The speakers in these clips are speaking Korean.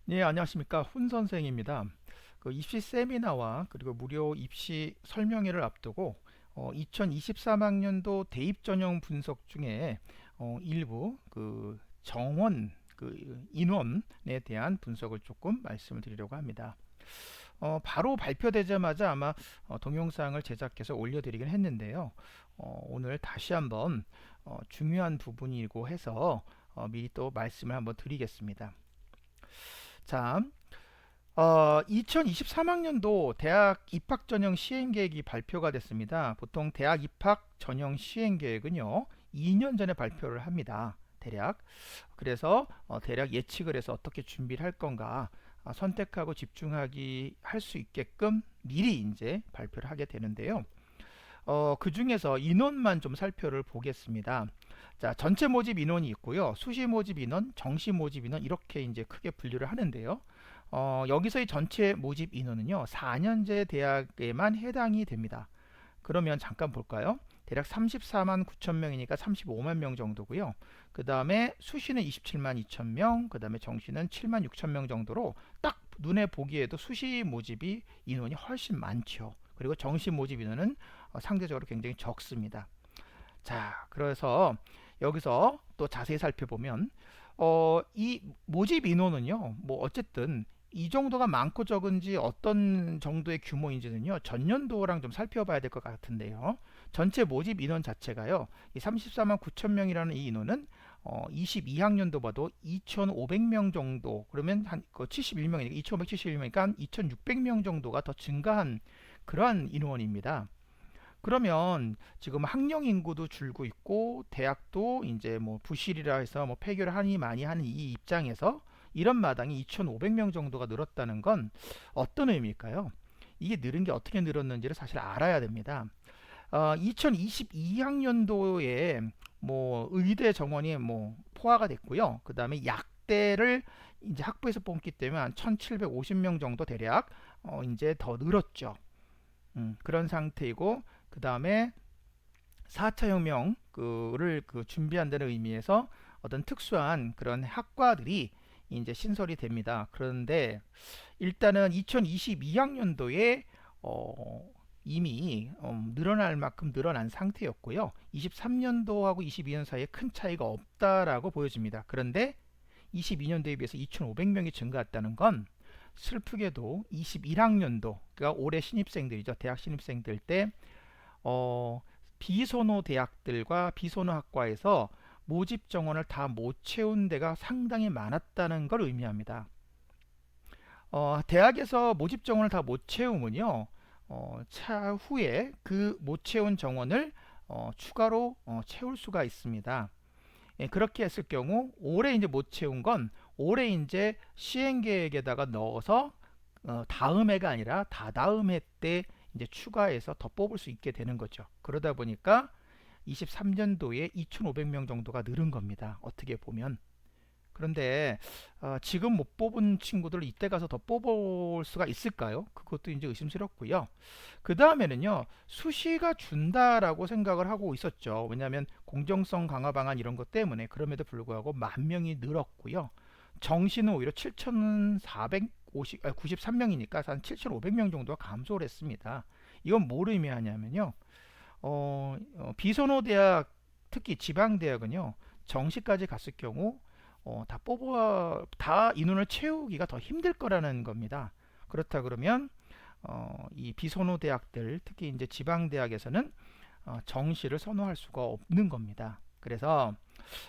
네, 안녕하십니까. 훈 선생입니다. 그 입시 세미나와 그리고 무료 입시 설명회를 앞두고 2023학년도 대입 전형 분석 중에 일부 그 정원 그 인원에 대한 분석을 조금 말씀을 드리려고 합니다. 바로 발표되자마자 아마 동영상을 제작해서 올려드리긴 했는데요. 오늘 다시 한번 중요한 부분이고 해서 미리 또 말씀을 한번 드리겠습니다. 자, 2023학년도 대학 입학 전형 시행 계획이 발표가 됐습니다. 보통 대학 입학 전형 시행 계획은요, 2년 전에 발표를 합니다. 대략. 그래서 대략 예측을 해서 어떻게 준비를 할 건가 선택하고 집중하기 할 수 있게끔 미리 이제 발표를 하게 되는데요. 그 중에서 인원만 좀 살펴를 보겠습니다. 자, 전체 모집 인원이 있고요. 수시 모집 인원, 정시 모집 인원 이렇게 이제 크게 분류를 하는데요. 여기서의 전체 모집 인원은요. 4년제 대학에만 해당이 됩니다. 그러면 잠깐 볼까요? 대략 34만 9천 명이니까 35만 명 정도고요. 그 다음에 수시는 27만 2천 명, 그 다음에 정시는 7만 6천 명 정도로 딱 눈에 보기에도 수시 모집이 인원이 훨씬 많죠. 그리고 정시 모집 인원은 상대적으로 굉장히 적습니다. 자, 그래서 여기서 또 자세히 살펴보면 이 모집 인원은요, 뭐 어쨌든 이 정도가 많고 적은지 어떤 정도의 규모인지는요, 전년도랑 좀 살펴봐야 될 것 같은데요. 전체 모집 인원 자체가요, 이 34만 9천 명이라는 이 인원은 22학년도 봐도 2,500명 정도, 그러면 한 71명이니까 2,571명이니까 한 2,600명 정도가 더 증가한 그러한 인원입니다. 그러면 지금 학령 인구도 줄고 있고 대학도 이제 뭐 부실이라 해서 뭐 폐교를 하니 많이 하는 이 입장에서 이런 마당이 2,500명 정도가 늘었다는 건 어떤 의미일까요? 이게 늘은 게 어떻게 늘었는지를 사실 알아야 됩니다. 2022학년도에 뭐 의대 정원이 뭐 포화가 됐고요. 그 다음에 약대를 이제 학부에서 뽑기 때문에 한 1,750명 정도 대략 이제 더 늘었죠. 그런 상태이고 그 다음에 4차 혁명을 준비한다는 의미에서 어떤 특수한 그런 학과들이 이제 신설이 됩니다. 그런데 일단은 2022학년도에 이미 늘어날 만큼 늘어난 상태였고요. 23년도하고 22년 사이에 큰 차이가 없다라고 보여집니다. 그런데 22년도에 비해서 2,500명이 증가했다는 건 슬프게도 21학년도, 그러니까 올해 신입생들이죠. 대학 신입생들 때 비선호 대학들과 비선호 학과에서 모집 정원을 다 못 채운 데가 상당히 많았다는 걸 의미합니다. 대학에서 모집 정원을 다 못 채우면요, 차후에 그 못 채운 정원을 추가로 채울 수가 있습니다. 예, 그렇게 했을 경우 올해 이제 못 채운 건 올해 이제 시행 계획에다가 넣어서 다음 해가 아니라 다다음 해 때 이제 추가해서 더 뽑을 수 있게 되는 거죠. 그러다 보니까 23년도에 2,500명 정도가 늘은 겁니다. 어떻게 보면. 그런데 지금 못 뽑은 친구들 이때 가서 더 뽑을 수가 있을까요? 그것도 이제 의심스럽고요. 그 다음에는요, 수시가 준다라고 생각을 하고 있었죠. 왜냐하면 공정성 강화 방안 이런 것 때문에. 그럼에도 불구하고 만 명이 늘었고요. 정시는 오히려 7,493명이니까 한 7,500명 정도가 감소를 했습니다. 이건 뭘 의미하냐면요, 비선호 대학, 특히 지방 대학은요, 정시까지 갔을 경우 다 인원을 채우기가 더 힘들 거라는 겁니다. 그렇다 그러면 이 비선호 대학들, 특히 이제 지방 대학에서는 정시를 선호할 수가 없는 겁니다. 그래서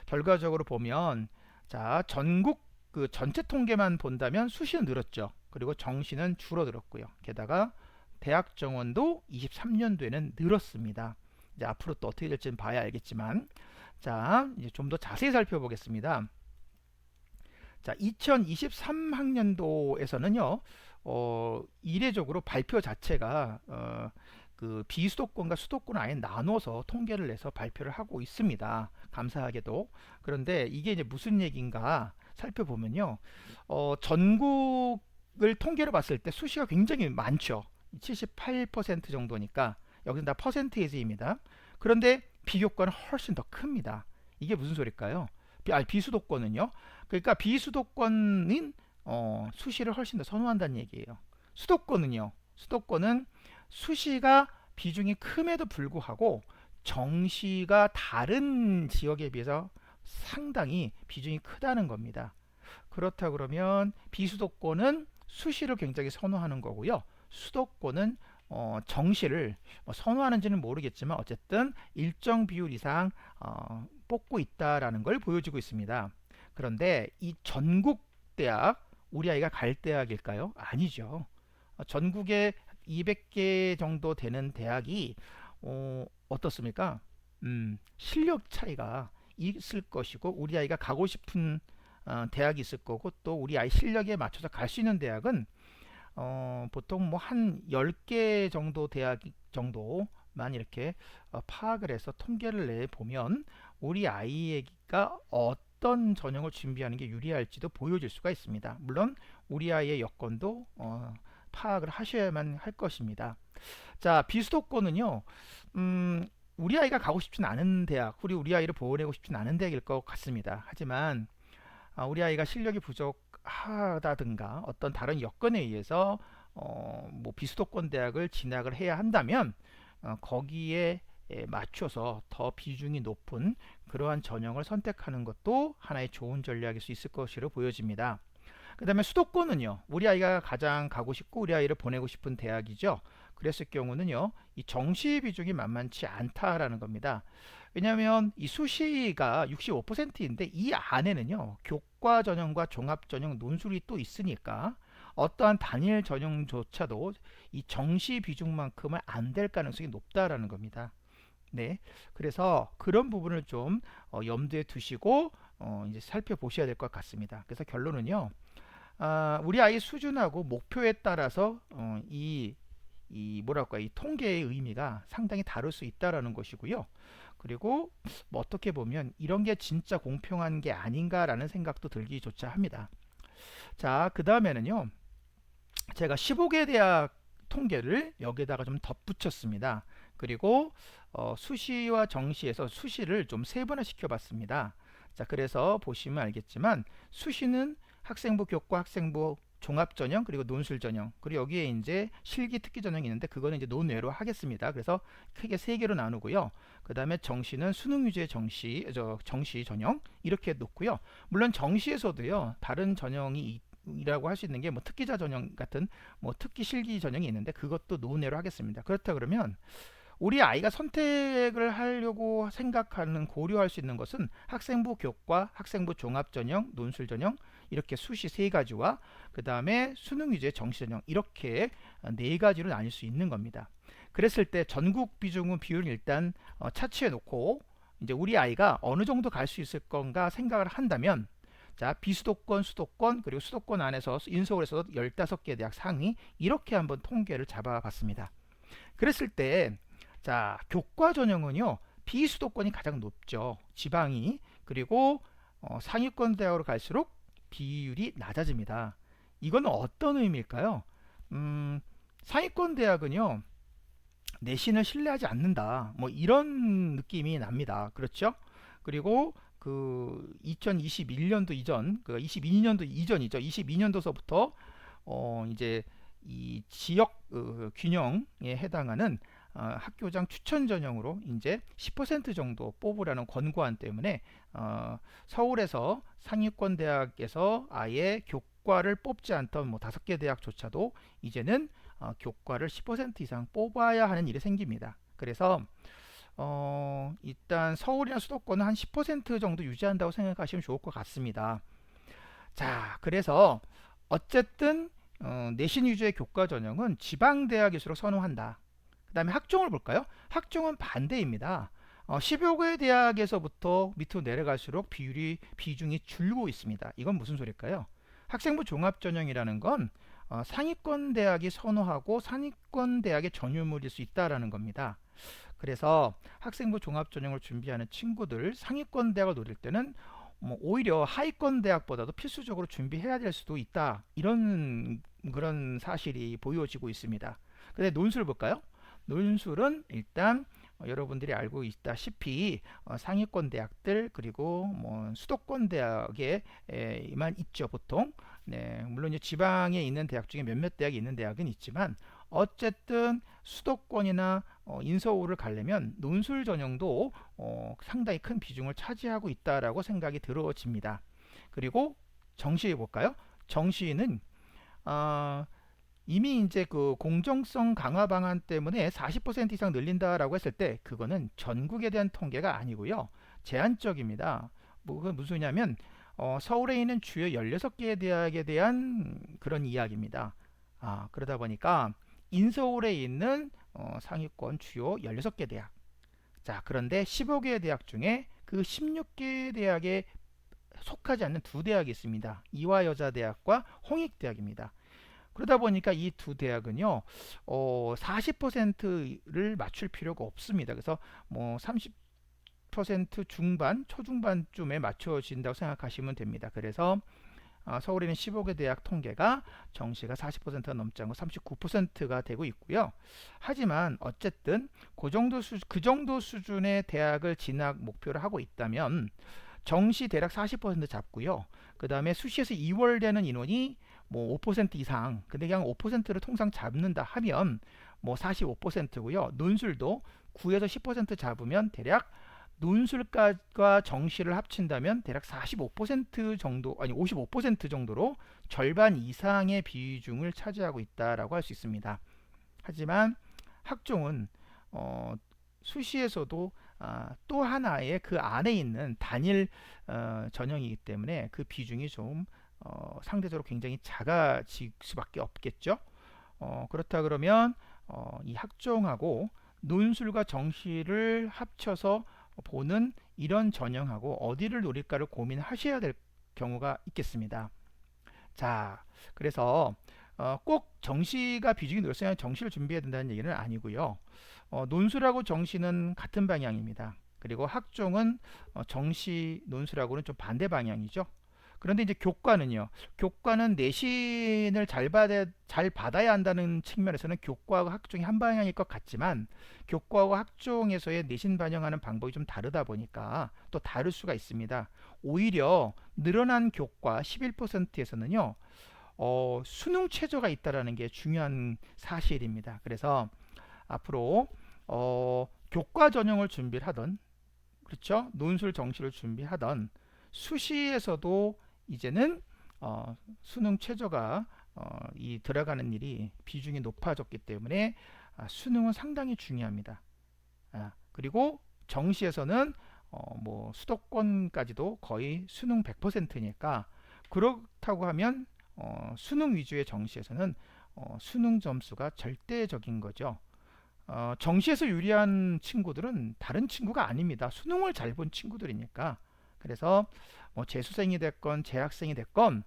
결과적으로 보면, 자, 전국 그 전체 통계만 본다면 수시는 늘었죠. 그리고 정시는 줄어들었고요. 게다가 대학 정원도 23년도에는 늘었습니다. 이제 앞으로 또 어떻게 될지는 봐야 알겠지만, 자, 이제 좀 더 자세히 살펴보겠습니다. 자, 2023학년도에서는요, 이례적으로 발표 자체가 그 비수도권과 수도권 아예 나눠서 통계를 내서 발표를 하고 있습니다. 감사하게도. 그런데 이게 이제 무슨 얘기인가 살펴보면요, 전국을 통계로 봤을 때 수시가 굉장히 많죠. 78% 정도니까 여기는 다 퍼센테이지입니다. 그런데 비교과는 훨씬 더 큽니다. 이게 무슨 소릴까요? 비수도권은요. 그러니까 비수도권인 수시를 훨씬 더 선호한다는 얘기예요. 수도권은요. 수도권은 수시가 비중이 큼에도 불구하고 정시가 다른 지역에 비해서 상당히 비중이 크다는 겁니다. 그렇다 그러면 비수도권은 수시를 굉장히 선호하는 거고요. 수도권은 정시를 선호하는지는 모르겠지만 어쨌든 일정 비율 이상 뽑고 있다라는 걸 보여주고 있습니다. 그런데 이 전국 대학 우리 아이가 갈 대학일까요? 아니죠. 전국에 200개 정도 되는 대학이 어떻습니까? 실력 차이가 있을 것이고 우리 아이가 가고 싶은 대학이 있을 거고 또 우리 아이 실력에 맞춰서 갈 수 있는 대학은 보통 뭐 한 10개 정도 대학 정도만 이렇게 파악을 해서 통계를 내 보면 우리 아이가 어떤 전형을 준비하는 게 유리할지도 보여줄 수가 있습니다. 물론 우리 아이의 여건도 파악을 하셔야만 할 것입니다. 자, 비수도권은요. 우리 아이가 가고 싶진 않은 대학, 우리 아이를 보내고 싶진 않은 대학일 것 같습니다. 하지만 우리 아이가 실력이 부족하다든가 어떤 다른 여건에 의해서 뭐 비수도권 대학을 진학을 해야 한다면 거기에 맞춰서 더 비중이 높은 그러한 전형을 선택하는 것도 하나의 좋은 전략일 수 있을 것으로 보여집니다. 그 다음에 수도권은요. 우리 아이가 가장 가고 싶고 우리 아이를 보내고 싶은 대학이죠. 그랬을 경우는요. 이 정시 비중이 만만치 않다라는 겁니다. 왜냐하면 이 수시가 65%인데 이 안에는요. 교과 전형과 종합 전형 논술이 또 있으니까 어떠한 단일 전형조차도 이 정시 비중만큼은 안 될 가능성이 높다라는 겁니다. 네, 그래서 그런 부분을 좀 염두에 두시고 이제 살펴보셔야 될 것 같습니다. 그래서 결론은요, 우리 아이 수준하고 목표에 따라서 이 뭐랄까 이 통계의 의미가 상당히 다를 수 있다라는 것이고요. 그리고 뭐 어떻게 보면 이런 게 진짜 공평한 게 아닌가라는 생각도 들기조차 합니다. 자, 그 다음에는요, 제가 15개 대학 통계를 여기다가 좀 덧붙였습니다. 그리고 수시와 정시에서 수시를 좀 세분화시켜 봤습니다. 자, 그래서 보시면 알겠지만 수시는 학생부 교과, 학생부 종합 전형, 그리고 논술 전형, 그리고 여기에 이제 실기 특기 전형이 있는데 그거는 이제 논외로 하겠습니다. 그래서 크게 세 개로 나누고요. 그 다음에 정시는 수능 위주의 정시 전형 이렇게 놓고요. 물론 정시에서도요 다른 전형이 이라고 할 수 있는 게 뭐 특기자 전형 같은 뭐 특기 실기 전형이 있는데 그것도 논외로 하겠습니다. 그렇다 그러면 우리 아이가 선택을 하려고 생각하는 고려할 수 있는 것은 학생부 교과, 학생부 종합 전형, 논술 전형 이렇게 수시 세 가지와 그 다음에 수능 위주의 정시 전형 이렇게 네 가지로 나뉠 수 있는 겁니다. 그랬을 때 전국 비중은 비율을 일단 차치해 놓고 이제 우리 아이가 어느 정도 갈 수 있을 건가 생각을 한다면 자, 비수도권, 수도권, 그리고 수도권 안에서 인서울에서 15개 대학 상위 이렇게 한번 통계를 잡아봤습니다. 그랬을 때 자, 교과 전형은요. 비수도권이 가장 높죠. 지방이. 그리고 상위권 대학으로 갈수록 비율이 낮아집니다. 이건 어떤 의미일까요? 상위권 대학은요. 내신을 신뢰하지 않는다. 뭐 이런 느낌이 납니다. 그렇죠? 그리고 그 2021년도 이전, 그 22년도 이전이죠. 22년도서부터 이제 이 지역 균형에 해당하는 학교장 추천 전형으로 이제 10% 정도 뽑으라는 권고안 때문에 서울에서 상위권 대학에서 아예 교과를 뽑지 않던 뭐 5개 대학조차도 이제는 교과를 10% 이상 뽑아야 하는 일이 생깁니다. 그래서 일단 서울이나 수도권은 한 10% 정도 유지한다고 생각하시면 좋을 것 같습니다. 자, 그래서 어쨌든 내신 위주의 교과 전형은 지방 대학일수록 선호한다. 그 다음에 학종을 볼까요? 학종은 반대입니다. 10여 개 대학에서부터 밑으로 내려갈수록 비중이 줄고 있습니다. 이건 무슨 소리일까요? 학생부 종합전형이라는 건 상위권 대학이 선호하고 상위권 대학의 전유물일 수 있다라는 겁니다. 그래서 학생부 종합전형을 준비하는 친구들 상위권 대학을 노릴 때는 뭐 오히려 하위권 대학보다도 필수적으로 준비해야 될 수도 있다. 이런 그런 사실이 보여지고 있습니다. 근데 논술을 볼까요? 논술은 일단 여러분들이 알고 있다시피 상위권 대학들 그리고 뭐 수도권 대학에만 있죠 보통. 네, 물론 이제 지방에 있는 대학 중에 몇몇 대학이 있는 대학은 있지만 어쨌든 수도권이나 인서울을 가려면 논술 전형도 상당히 큰 비중을 차지하고 있다라고 생각이 들어집니다. 그리고 정시해 볼까요? 정시는 어, 이미 이제 그 공정성 강화 방안 때문에 40% 이상 늘린다라고 했을 때 그거는 전국에 대한 통계가 아니고요. 제한적입니다. 뭐 그건 무슨 소리냐면 서울에 있는 주요 16개의 대학에 대한 그런 이야기입니다. 그러다 보니까 인서울에 있는 상위권 주요 16개 대학. 자, 그런데 15개 대학 중에 그 16개 대학에 속하지 않는 두 대학이 있습니다. 이화여자대학과 홍익대학입니다. 그러다 보니까 이 두 대학은요, 40%를 맞출 필요가 없습니다. 그래서 뭐 30% 중반, 초중반쯤에 맞춰진다고 생각하시면 됩니다. 그래서 서울에 있는 15개 대학 통계가 정시가 40%가 넘지 않고 39%가 되고 있고요. 하지만 어쨌든 그 정도 수준의 대학을 진학 목표를 하고 있다면 정시 대략 40% 잡고요. 그 다음에 수시에서 2월 되는 인원이 뭐 5% 이상, 근데 그냥 5%를 통상 잡는다 하면 뭐 45%고요. 논술도 9에서 10% 잡으면 대략 논술과 정시를 합친다면 대략 45% 정도, 아니 55% 정도로 절반 이상의 비중을 차지하고 있다라고 할 수 있습니다. 하지만 학종은 수시에서도 또 하나의 그 안에 있는 단일 전형이기 때문에 그 비중이 좀 상대적으로 굉장히 작아질 수밖에 없겠죠. 그렇다 그러면 이 학종하고 논술과 정시를 합쳐서 보는 이런 전형하고 어디를 노릴까를 고민하셔야 될 경우가 있겠습니다. 자, 그래서 꼭 정시가 비중이 늘었어야 정시를 준비해야 된다는 얘기는 아니고요. 논술하고 정시는 같은 방향입니다. 그리고 학종은 정시 논술하고는 좀 반대 방향이죠. 그런데 이제 교과는요. 교과는 내신을 잘 받아야 한다는 측면에서는 교과하고 학종이 한 방향일 것 같지만 교과하고 학종에서의 내신 반영하는 방법이 좀 다르다 보니까 또 다를 수가 있습니다. 오히려 늘어난 교과 11%에서는요. 수능 최저가 있다라는 게 중요한 사실입니다. 그래서 앞으로 교과 전형을 준비를 하던 그렇죠? 논술 정시를 준비하던 수시에서도 이제는 수능 최저가 이 들어가는 일이 비중이 높아졌기 때문에 수능은 상당히 중요합니다. 그리고 정시에서는 뭐 수도권까지도 거의 수능 100%니까 그렇다고 하면 수능 위주의 정시에서는 수능 점수가 절대적인 거죠. 정시에서 유리한 친구들은 다른 친구가 아닙니다. 수능을 잘 본 친구들이니까. 그래서 뭐 재수생이 됐건 재학생이 됐건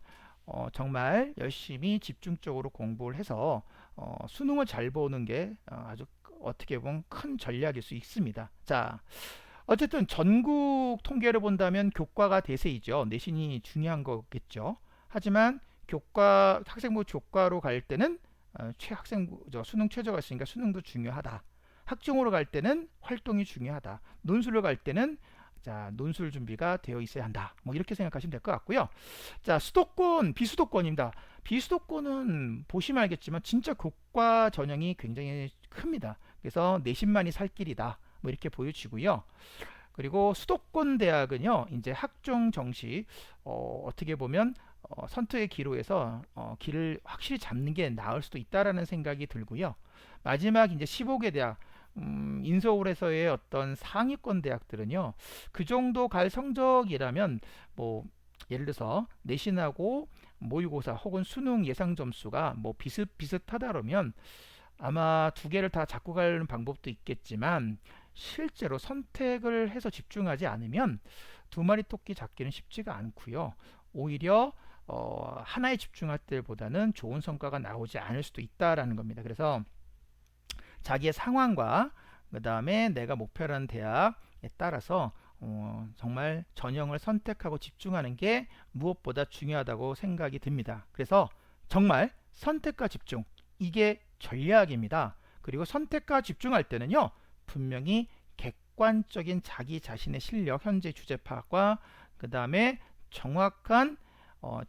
정말 열심히 집중적으로 공부를 해서 수능을 잘 보는 게 아주 어떻게 보면 큰 전략일 수 있습니다. 자, 어쨌든 전국 통계를 본다면 교과가 대세이죠. 내신이 중요한 거겠죠. 하지만 학생부 교과로 갈 때는 수능 최저가 있으니까 수능도 중요하다. 학종으로 갈 때는 활동이 중요하다. 논술로 갈 때는 논술 준비가 되어 있어야 한다. 뭐 이렇게 생각하시면 될 것 같고요. 자, 수도권, 비수도권입니다. 비수도권은 보시면 알겠지만 진짜 교과 전형이 굉장히 큽니다. 그래서 내신만이 살 길이다. 뭐 이렇게 보여지고요. 그리고 수도권 대학은요, 이제 학종 정시 어떻게 보면 선택의 기로에서 길을 확실히 잡는 게 나을 수도 있다라는 생각이 들고요. 마지막 이제 15개 대학 인서울에서의 어떤 상위권 대학들은요, 그 정도 갈 성적이라면 뭐 예를 들어서 내신하고 모의고사 혹은 수능 예상 점수가 뭐 비슷비슷하다 그러면 아마 두 개를 다 잡고 가는 방법도 있겠지만 실제로 선택을 해서 집중하지 않으면 두 마리 토끼 잡기는 쉽지가 않고요. 오히려 하나에 집중할 때보다는 좋은 성과가 나오지 않을 수도 있다라는 겁니다. 그래서 자기의 상황과 그 다음에 내가 목표하는 대학에 따라서 정말 전형을 선택하고 집중하는 게 무엇보다 중요하다고 생각이 듭니다. 그래서 정말 선택과 집중, 이게 전략입니다. 그리고 선택과 집중할 때는요, 분명히 객관적인 자기 자신의 실력, 현재 주제 파악과 그 다음에 정확한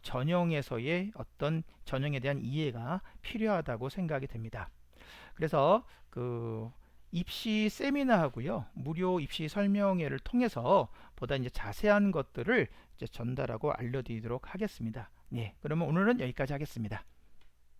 전형에서의 어떤 전형에 대한 이해가 필요하다고 생각이 됩니다. 그래서 그 입시 세미나하고요, 무료 입시 설명회를 통해서 보다 이제 자세한 것들을 이제 전달하고 알려드리도록 하겠습니다. 네, 그러면 오늘은 여기까지 하겠습니다.